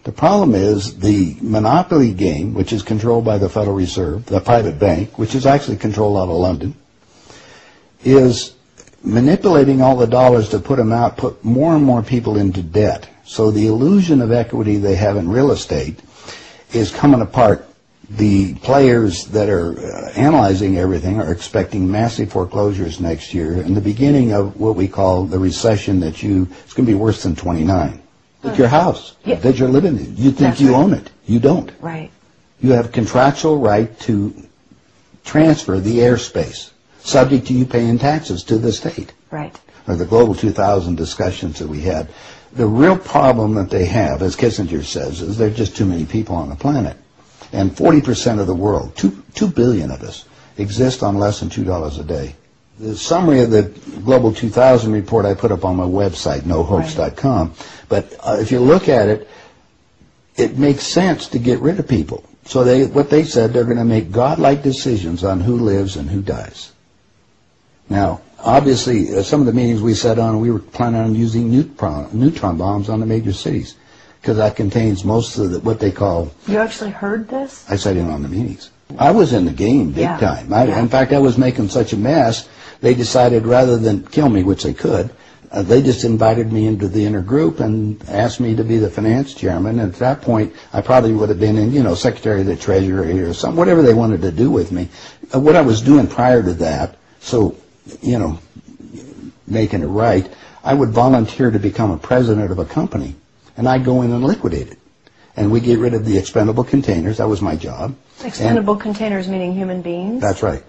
The problem is the monopoly game, which is controlled by the Federal Reserve, the private bank, which is actually controlled out of London, is manipulating all the dollars to put them out, put more and more people into debt. So the illusion of equity they have in real estate is coming apart. The players that are analyzing everything are expecting massive foreclosures next year and the beginning of what we call the recession it's going to be worse than 29. It's your house that you're living in. You think you own it. You don't. Right. You have contractual right to transfer the airspace, subject to you paying taxes to the state. Right. Or the Global 2000 discussions that we had. The real problem that they have, as Kissinger says, is there are just too many people on the planet. And 40% of the world, 2 billion of us, exist on less than $2 a day. The summary of the Global 2000 report I put up on my website, nohoax.com. Right. But if you look at it, it makes sense to get rid of people. So what they said, they're going to make godlike decisions on who lives and who dies. Now, obviously, some of the meetings we sat on, we were planning on using neutron bombs on the major cities, because that contains most of what they call... You actually heard this? I sat in on the meetings. I was in the game big time. In fact, I was making such a mess, they decided rather than kill me, which they could, they just invited me into the inner group and asked me to be the finance chairman. And at that point, I probably would have been in, Secretary of the Treasury or something, whatever they wanted to do with me. What I was doing prior to that, so, making it right, I would volunteer to become a president of a company, and I'd go in and liquidate it. And we get rid of the expendable containers. That was my job. Expendable containers meaning human beings? That's right.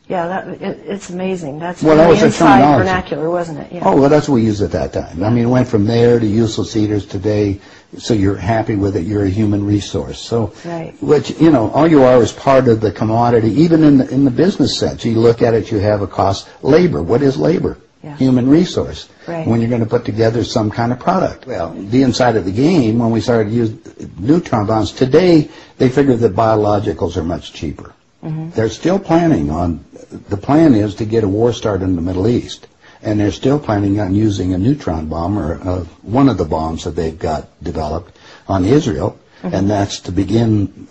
Yeah, it's amazing. That's well, that was a inside terminology. vernacular, wasn't it? Yeah. Oh, well, that's what we used at that time. I mean, it went from there to useless eaters today, so you're happy with it, you're a human resource. So, right. Which, all you are is part of the commodity, even in the business sense. You look at it, you have a cost. Labor, what is labor? Yeah. Human resource. Right. When you're going to put together some kind of product. Well, the inside of the game, when we started to use neutron bombs, today they figure that biologicals are much cheaper. Mm-hmm. They're still planning on, the plan is to get a war started in the Middle East. And they're still planning on using a neutron bomb, or one of the bombs that they've got developed on Israel. Mm-hmm. And that's to begin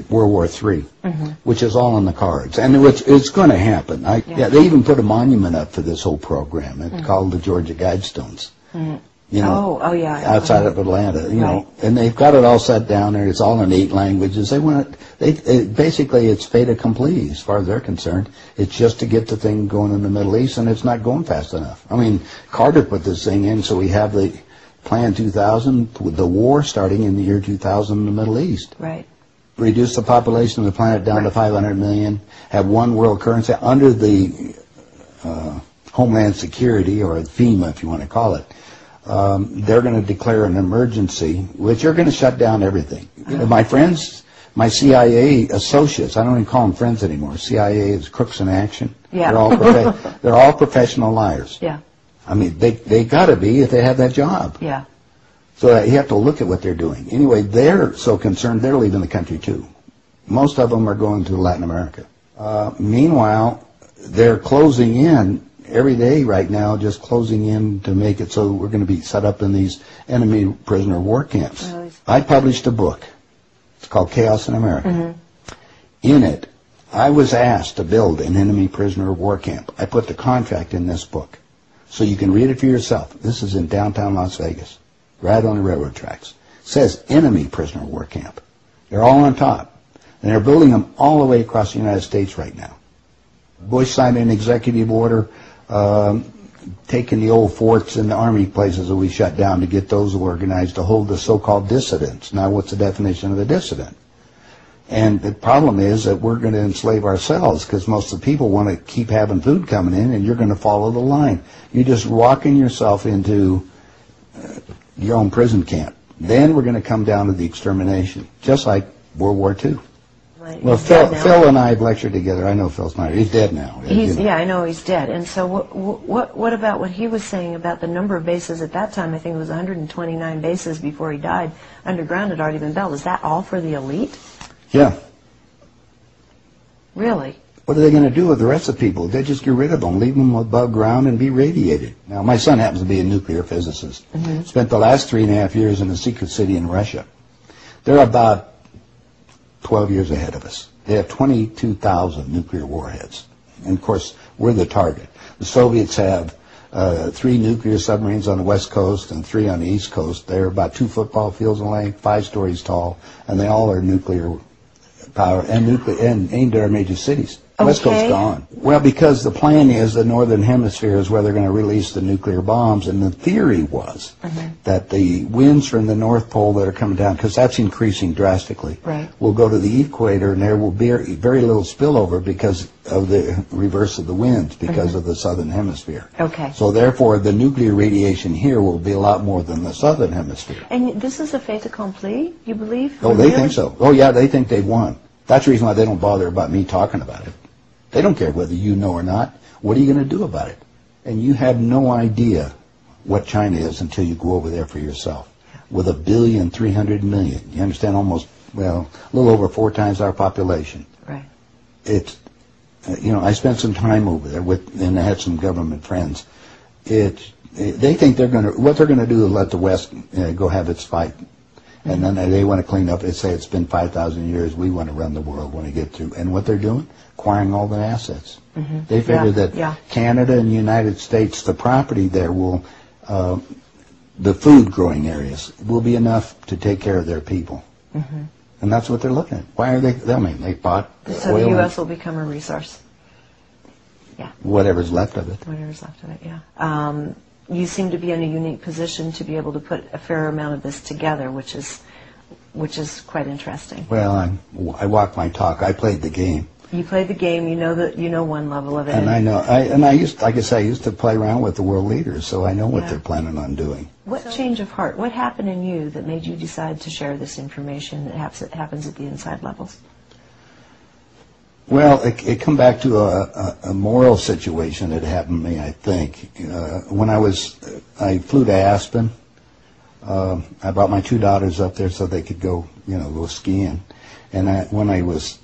World War III, mm-hmm. which is all on the cards. And it's going to happen. They even put a monument up for this whole program. It's mm-hmm. called the Georgia Guidestones. Mm-hmm. Outside of Atlanta, right. And they've got it all set down there. It's all in 8 languages. Basically, it's fait accompli as far as they're concerned. It's just to get the thing going in the Middle East, and it's not going fast enough. I mean, Carter put this thing in, so we have the Plan 2000, with the war starting in the year 2000 in the Middle East. Right. Reduce the population of the planet down to 500 million, have one world currency under the Homeland Security, or FEMA, if you want to call it. They're going to declare an emergency, which are going to shut down everything. My friends, my CIA associates, I don't even call them friends anymore. CIA is crooks in action. Yeah. They're all professional liars. Yeah. I mean, they got to be if they have that job. Yeah. So you have to look at what they're doing. Anyway, they're so concerned they're leaving the country too. Most of them are going to Latin America. Meanwhile, they're closing in every day right now, just closing in to make it so we're going to be set up in these enemy prisoner of war camps. I published a book. It's called Chaos in America. Mm-hmm. In it, I was asked to build an enemy prisoner of war camp. I put the contract in this book, so you can read it for yourself. This is in downtown Las Vegas, right on the railroad tracks. It says enemy prisoner of war camp. They're all on top, and they're building them all the way across the United States right now. Bush signed an executive order taking the old forts and the army places that we shut down to get those organized to hold the so-called dissidents. Now, what's the definition of a dissident? And the problem is that we're going to enslave ourselves, because most of the people want to keep having food coming in, and you're going to follow the line. You're just walking yourself into your own prison camp. Then we're going to come down to the extermination, just like World War II. Right. Well, Phil and I have lectured together. I know Phil Snyder. He's dead now. Yeah, I know he's dead. And so what about what he was saying about the number of bases at that time? I think it was 129 bases before he died. Underground had already been built. Is that all for the elite? Yeah. Really? What are they going to do with the rest of the people? They just get rid of them, leave them above ground, and be radiated. Now, my son happens to be a nuclear physicist. Mm-hmm. Spent the last 3.5 years in a secret city in Russia. They're about 12 years ahead of us. They have 22,000 nuclear warheads. And, of course, we're the target. The Soviets have 3 nuclear submarines on the west coast and 3 on the east coast. They're about 2 football fields in length, 5 stories tall, and they all are nuclear power and aimed at our major cities. West Coast gone. Well, because the plan is the northern hemisphere is where they're going to release the nuclear bombs, and the theory was that the winds from the North Pole that are coming down, because that's increasing drastically, will go to the equator, and there will be very little spillover because of the reverse of the winds, because of the southern hemisphere. Okay. So therefore, the nuclear radiation here will be a lot more than the southern hemisphere. And this is a fait accompli, you believe? Oh, they think so. Oh, yeah, they think they've won. That's the reason why they don't bother about me talking about it. They don't care whether you know or not. What are you going to do about it? And you have no idea what China is until you go over there for yourself. With 1,300,000,000. You understand? Almost, well, a little over 4 times our population. Right. It's, I spent some time over there and I had some government friends. They think what they're going to do is let the West go have its fight. And then they want to clean up. They say it's been 5,000 years. We want to run the world when we get through. And what they're doing? Acquiring all the assets. They figure that Canada and the United States, the property there will, the food growing areas will be enough to take care of their people. And that's what they're looking at. Why are they? I mean, they bought so oil. the U.S. will become a resource. Yeah. Whatever's left of it. Whatever's left of it. Yeah. You seem to be in a unique position to be able to put a fair amount of this together, which is quite interesting. Well, I walk my talk. I played the game. You played the game. You know one level of it. And I know. I used to play around with the world leaders, so I know what they're planning on doing. What change of heart? What happened in you that made you decide to share this information that happens at the inside levels? Well, it come back to a moral situation that happened to me, I think. When I flew to Aspen. I brought my 2 daughters up there so they could go skiing. And when I was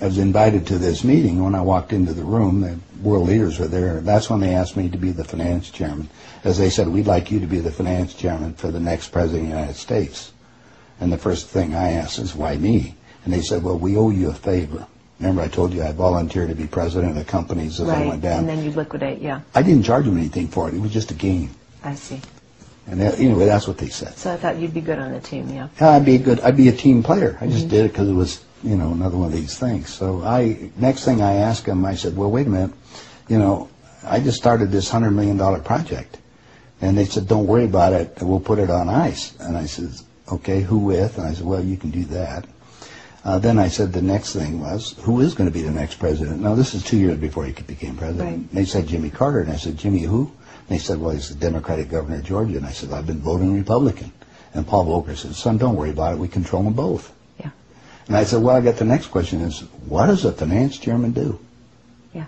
invited to this meeting, when I walked into the room, the world leaders were there. That's when they asked me to be the finance chairman. As they said, we'd like you to be the finance chairman for the next president of the United States. And the first thing I asked is, why me? And they said, well, we owe you a favor. Remember, I told you I volunteered to be president of companies as I went down. And then you liquidate, yeah. I didn't charge them anything for it. It was just a game. I see. And anyway, that's what they said. So I thought you'd be good on the team, yeah. I'd be a team player. I just did it because it was, another one of these things. So next thing I asked them, I said, well, wait a minute. I just started this $100 million project. And they said, don't worry about it. We'll put it on ice. And I said, okay, who with? And I said, well, you can do that. Then I said the next thing was, who is going to be the next president? Now, this is 2 years before he became president. Right. They said Jimmy Carter. And I said, Jimmy who? And they said, well, he's the Democratic governor of Georgia. And I said, I've been voting Republican. And Paul Volcker said, son, don't worry about it. We control them both. Yeah. And I said, well, I got the next question is, what does a finance chairman do? Yeah.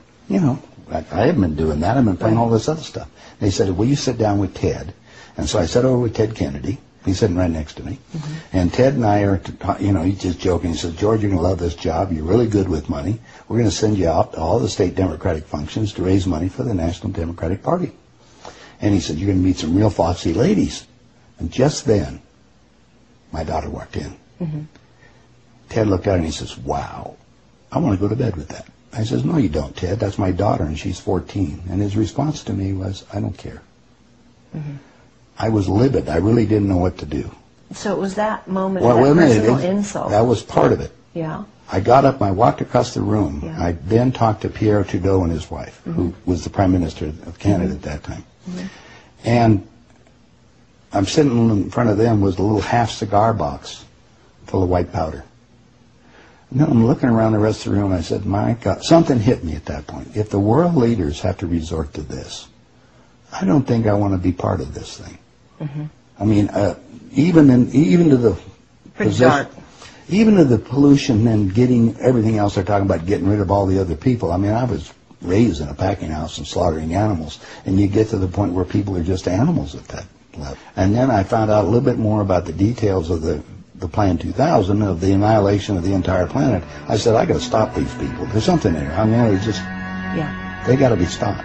I haven't been doing that. I've been playing all this other stuff. They said, will you sit down with Ted? And so I sat over with Ted Kennedy. He's sitting right next to me. And Ted and I are, he's just joking. He says, George, you're going to love this job. You're really good with money. We're going to send you out to all the state Democratic functions to raise money for the National Democratic Party. And he said, you're going to meet some real foxy ladies. And just then, my daughter walked in. Ted looked at her and he says, wow, I want to go to bed with that. I says, no, you don't, Ted. That's my daughter, and she's 14. And his response to me was, I don't care. I was livid. I really didn't know what to do. So it was that moment, Well, that wait a minute. personal insult. That was part of it. Yeah. I got up and I walked across the room. Yeah. I then talked to Pierre Trudeau and his wife, who was the Prime Minister of Canada at that time. And I'm sitting in front of them was a little half cigar box full of white powder. And then I'm looking around the rest of the room and I said, my God, something hit me at that point. If the world leaders have to resort to this, I don't think I want to be part of this thing. I mean, even to the even to the pollution and getting everything else they're talking about, getting rid of all the other people. I mean, I was raised in a packing house and slaughtering animals, and you get to the point where people are just animals at that level. And then I found out a little bit more about the details of the Plan 2000, of the annihilation of the entire planet. I said, I got to stop these people. There's something there. I mean, they got to be stopped.